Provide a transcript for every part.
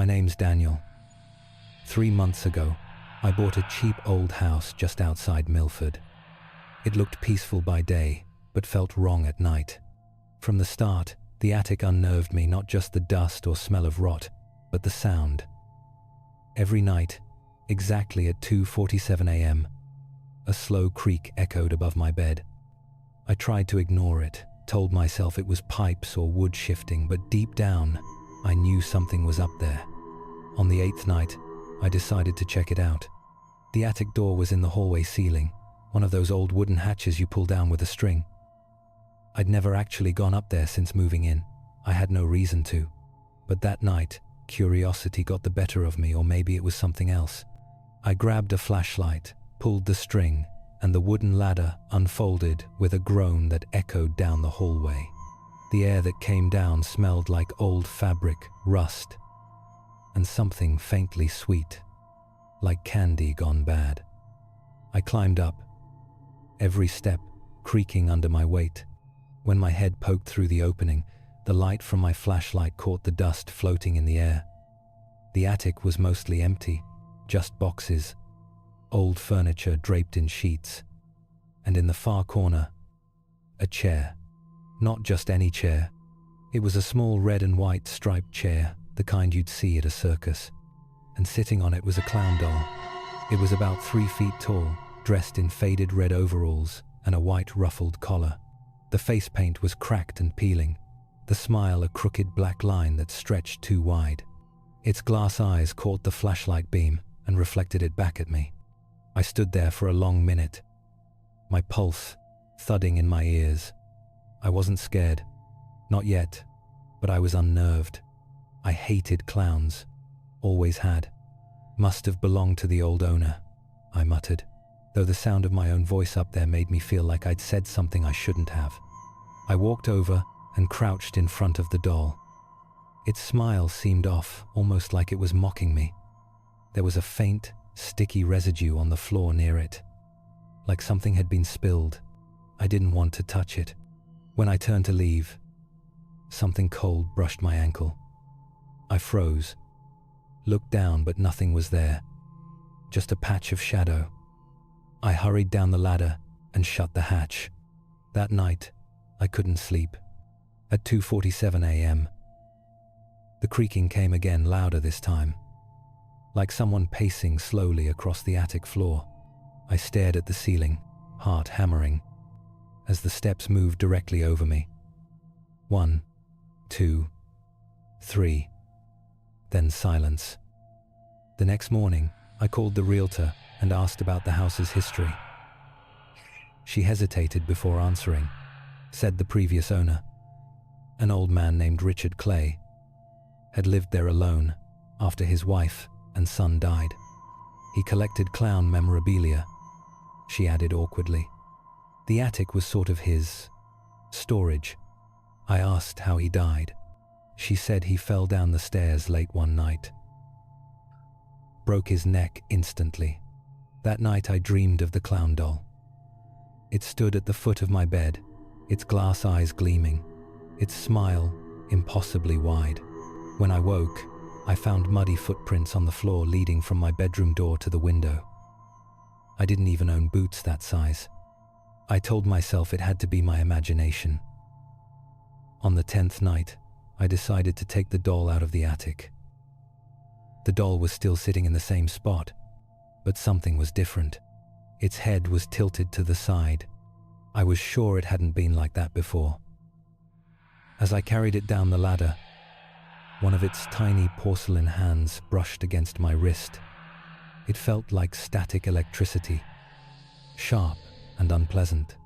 My name's Daniel. 3 months ago, I bought a cheap old house just outside Milford. It looked peaceful by day, but felt wrong at night. From the start, the attic unnerved me, not just the dust or smell of rot, but the sound. Every night, exactly at 2:47 a.m., a slow creak echoed above my bed. I tried to ignore it, told myself it was pipes or wood shifting, but deep down, I knew something was up there. On the 8th night, I decided to check it out. The attic door was in the hallway ceiling, one of those old wooden hatches you pull down with a string. I'd never actually gone up there since moving in. I had no reason to. But that night, curiosity got the better of me, or maybe it was something else. I grabbed a flashlight, pulled the string, and the wooden ladder unfolded with a groan that echoed down the hallway. The air that came down smelled like old fabric, rust, and something faintly sweet, like candy gone bad. I climbed up, every step creaking under my weight. When my head poked through the opening, the light from my flashlight caught the dust floating in the air. The attic was mostly empty, just boxes, old furniture draped in sheets, and in the far corner, a chair. Not just any chair. It was a small red and white striped chair, the kind you'd see at a circus, and sitting on it was a clown doll. It was about 3 feet tall, dressed in faded red overalls and a white ruffled collar. The face paint was cracked and peeling, the smile a crooked black line that stretched too wide. Its glass eyes caught the flashlight beam and reflected it back at me. I stood there for a long minute, my pulse thudding in my ears. I wasn't scared, not yet, but I was unnerved. I hated clowns, always had. Must have belonged to the old owner, I muttered, though the sound of my own voice up there made me feel like I'd said something I shouldn't have. I walked over and crouched in front of the doll. Its smile seemed off, almost like it was mocking me. There was a faint, sticky residue on the floor near it, like something had been spilled. I didn't want to touch it. When I turned to leave, something cold brushed my ankle. I froze, looked down, but nothing was there, just a patch of shadow. I hurried down the ladder and shut the hatch. That night, I couldn't sleep. At 2:47 a.m., the creaking came again, louder this time, like someone pacing slowly across the attic floor. I stared at the ceiling, heart hammering, as the steps moved directly over me. 1, 2, 3, then silence. The next morning, I called the realtor and asked about the house's history. She hesitated before answering, said the previous owner, an old man named Richard Clay, had lived there alone after his wife and son died. He collected clown memorabilia, she added awkwardly. The attic was sort of his storage. I asked how he died. She said he fell down the stairs late one night. Broke his neck instantly. That night I dreamed of the clown doll. It stood at the foot of my bed, its glass eyes gleaming, its smile impossibly wide. When I woke, I found muddy footprints on the floor leading from my bedroom door to the window. I didn't even own boots that size. I told myself it had to be my imagination. On the 10th night, I decided to take the doll out of the attic. The doll was still sitting in the same spot, but something was different. Its head was tilted to the side. I was sure it hadn't been like that before. As I carried it down the ladder, one of its tiny porcelain hands brushed against my wrist. It felt like static electricity, sharp and unpleasant.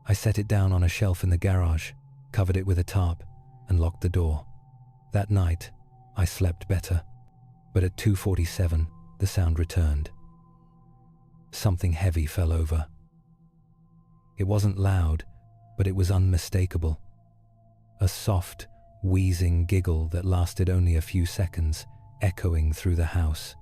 I set it down on a shelf in the garage, covered it with a tarp, and locked the door. That night, I slept better, but at 2:47, the sound returned. Something heavy fell over. It wasn't loud, but it was unmistakable. A soft, wheezing giggle that lasted only a few seconds, echoing through the house.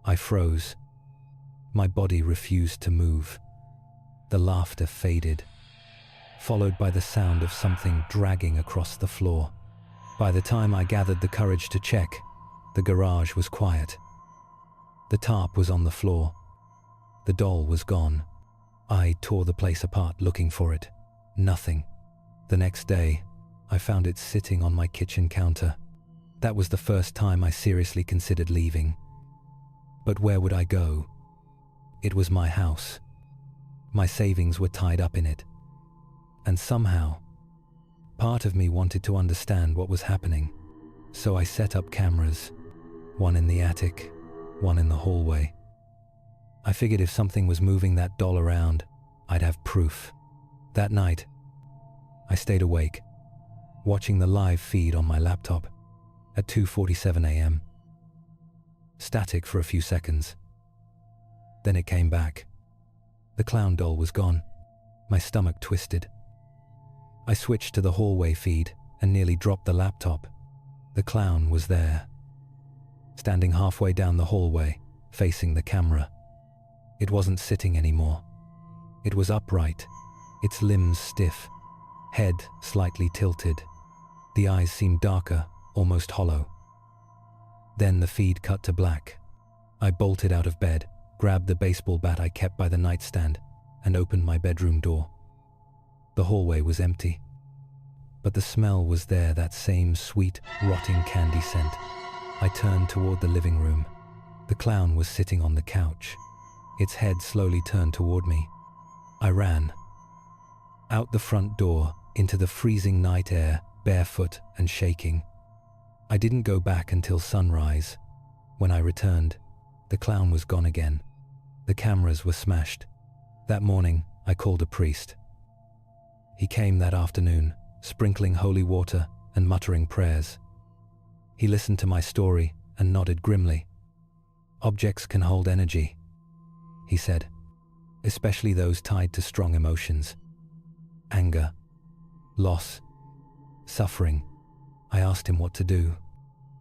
I froze. My body refused to move. The laughter faded, followed by the sound of something dragging across the floor. By the time I gathered the courage to check, The garage was quiet. The tarp was on the floor. The doll was gone. I tore the place apart looking for it. Nothing. The next day, I found it sitting on my kitchen counter. That was the first time I seriously considered leaving. But where would I go? It was my house. My savings were tied up in it. And somehow, part of me wanted to understand what was happening. So I set up cameras, one in the attic, one in the hallway. I figured if something was moving that doll around, I'd have proof. That night, I stayed awake, watching the live feed on my laptop at 2:47 a.m. Static for a few seconds. Then it came back. The clown doll was gone. My stomach twisted. I switched to the hallway feed and nearly dropped the laptop. The clown was there, standing halfway down the hallway, facing the camera. It wasn't sitting anymore. It was upright, its limbs stiff, head slightly tilted. The eyes seemed darker, almost hollow. Then the feed cut to black. I bolted out of bed, grabbed the baseball bat I kept by the nightstand, and opened my bedroom door. The hallway was empty, but the smell was there, that same sweet, rotting candy scent. I turned toward the living room. The clown was sitting on the couch. Its head slowly turned toward me. I ran. Out the front door, into the freezing night air, barefoot and shaking. I didn't go back until sunrise. When I returned, the clown was gone again. The cameras were smashed. That morning, I called a priest. He came that afternoon, sprinkling holy water and muttering prayers. He listened to my story and nodded grimly. "Objects can hold energy," he said, "especially those tied to strong emotions. Anger, loss, suffering." I asked him what to do.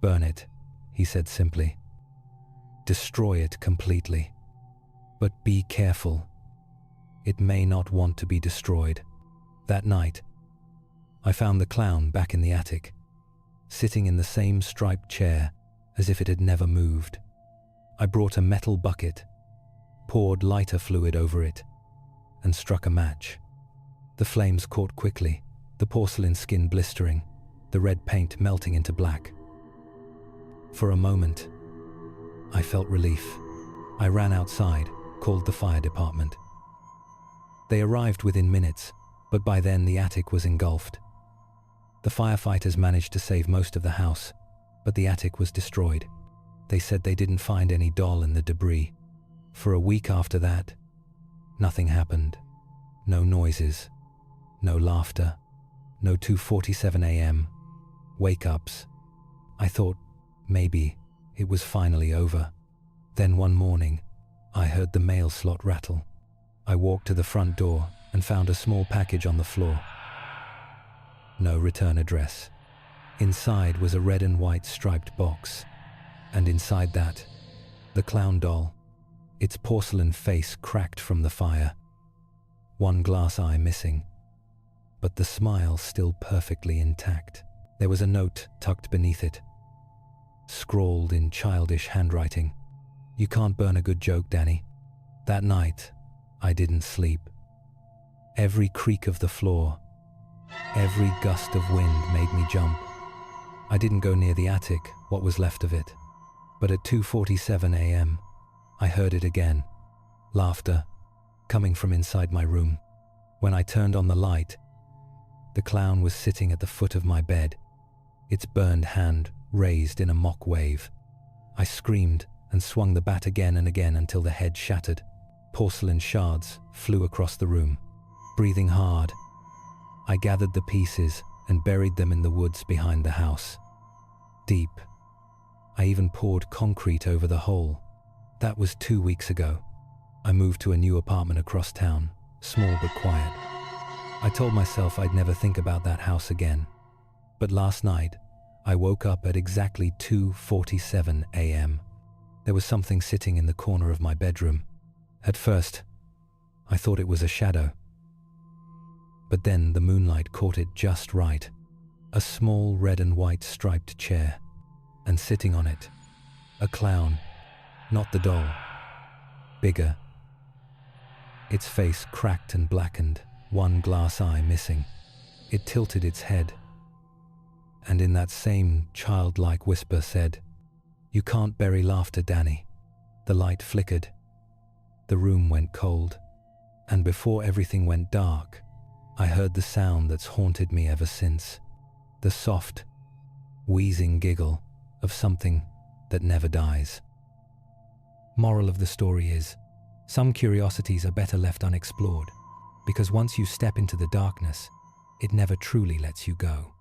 "Burn it," he said simply. "Destroy it completely. But be careful. It may not want to be destroyed." That night, I found the clown back in the attic, sitting in the same striped chair as if it had never moved. I brought a metal bucket, poured lighter fluid over it, and struck a match. The flames caught quickly, the porcelain skin blistering, the red paint melting into black. For a moment, I felt relief. I ran outside, called the fire department. They arrived within minutes, but by then the attic was engulfed. The firefighters managed to save most of the house, but the attic was destroyed. They said they didn't find any doll in the debris. For a week after that, nothing happened. No noises, no laughter, no 2:47 a.m. wake-ups. I thought maybe it was finally over. Then one morning, I heard the mail slot rattle. I walked to the front door and found a small package on the floor. No return address. Inside was a red and white striped box, and inside that, the clown doll, its porcelain face cracked from the fire, one glass eye missing, but the smile still perfectly intact. There was a note tucked beneath it, scrawled in childish handwriting. "You can't burn a good joke, Danny." That night, I didn't sleep. Every creak of the floor, every gust of wind made me jump. I didn't go near the attic, what was left of it. But at 2:47 a.m., I heard it again. Laughter, coming from inside my room. When I turned on the light, the clown was sitting at the foot of my bed, its burned hand raised in a mock wave. I screamed and swung the bat again and again until the head shattered. Porcelain shards flew across the room. Breathing hard, I gathered the pieces and buried them in the woods behind the house. Deep. I even poured concrete over the hole. That was 2 weeks ago. I moved to a new apartment across town, small but quiet. I told myself I'd never think about that house again. But last night, I woke up at exactly 2:47 a.m. There was something sitting in the corner of my bedroom. At first, I thought it was a shadow. But then the moonlight caught it just right. A small red and white striped chair. and sitting on it, a clown, not the doll, bigger. Its face cracked and blackened, one glass eye missing. It tilted its head, and in that same childlike whisper said, "You can't bury laughter, Danny." The light flickered. The room went cold, and before everything went dark, I heard the sound that's haunted me ever since. The soft, wheezing giggle of something that never dies. Moral of the story is, some curiosities are better left unexplored, because once you step into the darkness, it never truly lets you go.